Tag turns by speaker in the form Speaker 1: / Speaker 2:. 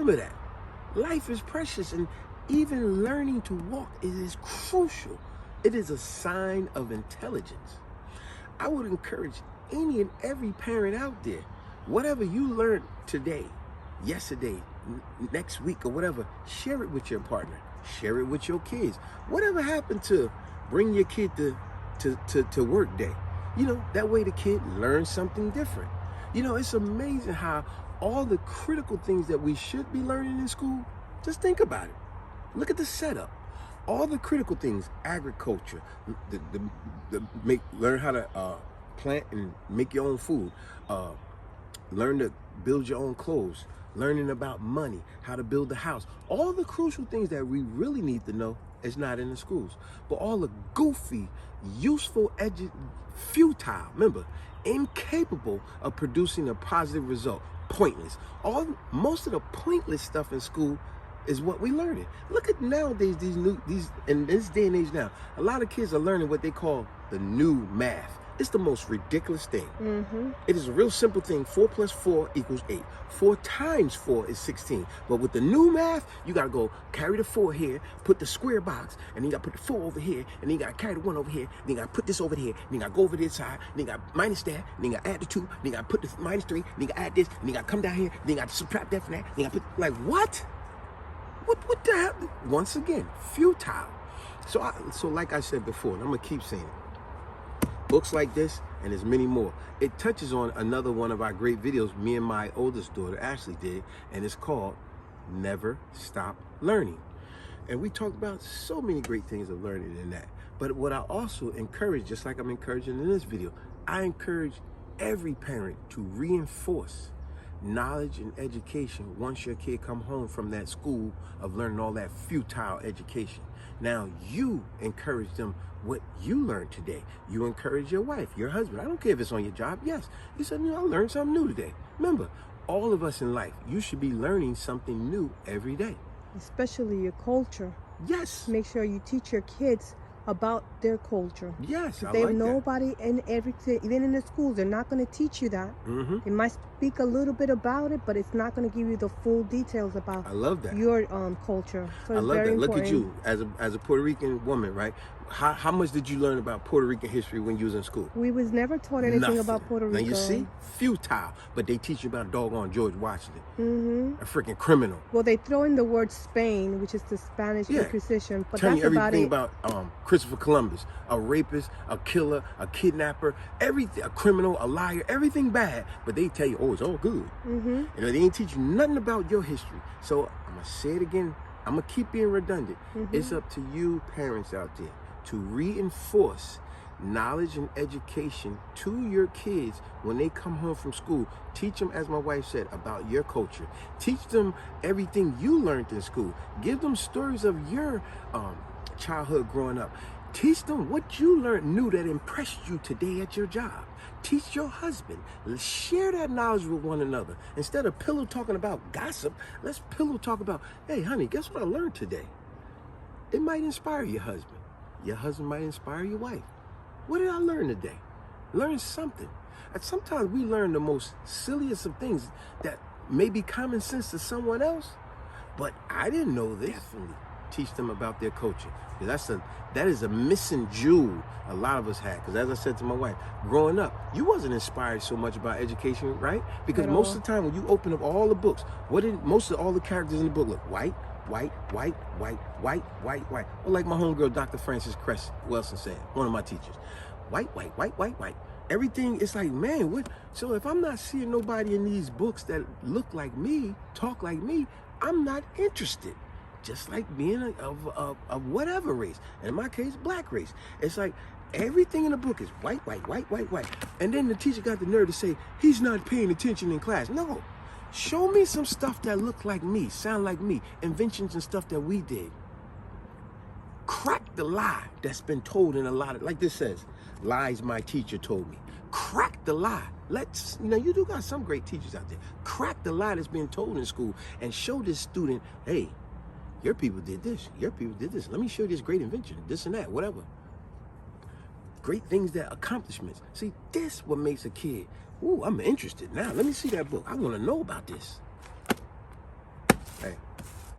Speaker 1: Remember that. Life is precious, and even learning to walk is crucial. It is a sign of intelligence. I would encourage any and every parent out there, whatever you learned today, yesterday, next week, or whatever, share it with your partner. Share it with your kids. Whatever happened to bring your kid to work day? That way the kid learns something different. It's amazing how all the critical things that we should be learning in school, just think about it. Look at the setup. All the critical things, agriculture, learn how to plant and make your own food, learn to build your own clothes, learning about money, how to build a house. All the crucial things that we really need to know is not in the schools. But all the goofy, useful, futile, remember, incapable of producing a positive result, pointless. Most of the pointless stuff in school is what we learning. Look at nowadays, in this day and age now, a lot of kids are learning what they call the new math. It's the most ridiculous thing. It is a real simple thing. 4 plus 4 equals 8. 4 times 4 is 16. But with the new math, you got to go carry the 4 here, put the square box, and then you got to put the 4 over here, and then you got to carry the 1 over here, then you got to put this over here, then you got to go over this side, then you got to minus that, then you got to add the 2, then you got to put the minus 3, then you got to add this, then you got to come down here, then you got to subtract that from that, then you got to put, like, what? What the hell? Once again, futile. So like I said before, and I'm going to keep saying it. Books like this, and there's many more. It touches on another one of our great videos me and my oldest daughter, Ashley, did, and it's called Never Stop Learning. And we talked about so many great things of learning in that. But what I also encourage, just like I'm encouraging in this video, I encourage every parent to reinforce knowledge and education once your kid come home from that school of learning all that futile education. Now you encourage them what you learned today. You encourage your wife, your husband. I don't care if it's on your job. Yes, you said, I learned something new today. Remember, all of us in life, you should be learning something new every day.
Speaker 2: Especially your culture.
Speaker 1: Yes.
Speaker 2: Make sure you teach your kids about their culture.
Speaker 1: Yes, I
Speaker 2: they
Speaker 1: like
Speaker 2: nobody
Speaker 1: that.
Speaker 2: in everything, even in the schools, they're not going to teach you that. They might speak a little bit about it, but it's not going to give you the full details about
Speaker 1: I love that.
Speaker 2: your culture. So
Speaker 1: I
Speaker 2: it's
Speaker 1: love
Speaker 2: very
Speaker 1: that. Look
Speaker 2: important.
Speaker 1: at you as a Puerto Rican woman, right? How much did you learn about Puerto Rican history when you was in school?
Speaker 2: We was never taught anything
Speaker 1: Nothing.
Speaker 2: about Puerto Rico.
Speaker 1: Now you see, futile, but they teach you about doggone George Washington, a freaking criminal.
Speaker 2: Well, they throw in the word Spain, which is the Spanish Inquisition, but
Speaker 1: Tell
Speaker 2: that's
Speaker 1: you everything
Speaker 2: about
Speaker 1: Christopher Columbus, a rapist, a killer, a kidnapper, everything, a criminal, a liar, everything bad. But they tell you, oh, it's all good. They ain't teach you nothing about your history. So I'm gonna say it again. I'm gonna keep being redundant. It's up to you, parents out there, to reinforce knowledge and education to your kids when they come home from school. Teach them, as my wife said, about your culture. Teach them everything you learned in school. Give them stories of your childhood growing up. Teach them what you learned new that impressed you today at your job. Teach your husband. Share that knowledge with one another. Instead of pillow talking about gossip, let's pillow talk about, hey, honey, guess what I learned today? It might inspire your husband. Your husband might inspire your wife. What did I learn today? Learn something. And sometimes we learn the most silliest of things that may be common sense to someone else, but I didn't know this. Definitely teach them about their culture. That is a missing jewel a lot of us had. Because as I said to my wife, growing up, you wasn't inspired so much about education, right? Because most of the time when you open up all the books, most of all the characters in the book look white, white, white, white, white, white, white. Well, like my homegirl, Dr. Frances Cress Wilson said, one of my teachers. White, white, white, white, white. Everything, it's like, man, what? So if I'm not seeing nobody in these books that look like me, talk like me, I'm not interested. Just like being of whatever race. In my case, black race. It's like everything in the book is white, white, white, white, white. And then the teacher got the nerve to say, he's not paying attention in class. No. Show me some stuff that look like me, sound like me, inventions and stuff that we did. Crack the lie that's been told in a lot of, like this says, lies my teacher told me. Crack the lie. You do got some great teachers out there. Crack the lie that's being told in school and show this student, hey, your people did this, your people did this. Let me show you this great invention, this and that, whatever. Great things, that accomplishments. See, this what makes a kid, ooh, I'm interested now. Let me see that book. I want to know about this. Hey.